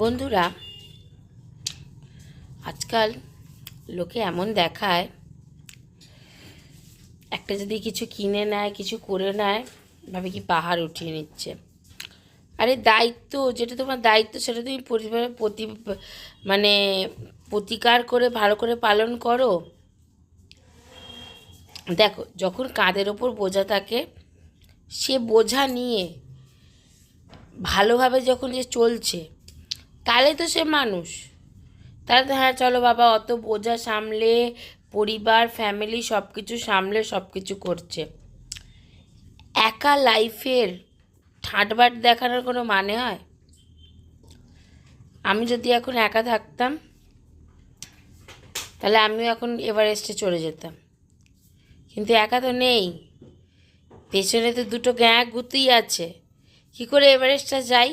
বন্ধুরা, আজকাল লোকে এমন দেখায়, একটা যদি কিছু কিনে নেয়, কিছু করে নেয়, ভাবে কি পাহাড় উঠিয়ে নিচ্ছে। আরে দায়িত্ব, যেটা তোমার দায়িত্ব সেটা তুমি পরিবারের মানে প্রতিকার করে ভালো করে পালন করো। দেখো, যখন কাঁধের ওপর বোঝা থাকে, সে বোঝা নিয়ে ভালোভাবে যখন যে চলছে, তাহলে তো সে মানুষ। তাহলে তো হ্যাঁ, চলো বাবা, অত বোঝা সামলে পরিবার ফ্যামিলি সব কিছু সামলে সব কিছু করছে। একা লাইফের ঠাটবাট দেখানোর কোনো মানে হয়? আমি যদি এখন একা থাকতাম, তাহলে আমিও এখন এভারেস্টে চলে যেতাম। কিন্তু একা তো নেই, পেছনে তো দুটো গ্যাঁ গুতুই আছে। কী করে এভারেস্টটা যাই?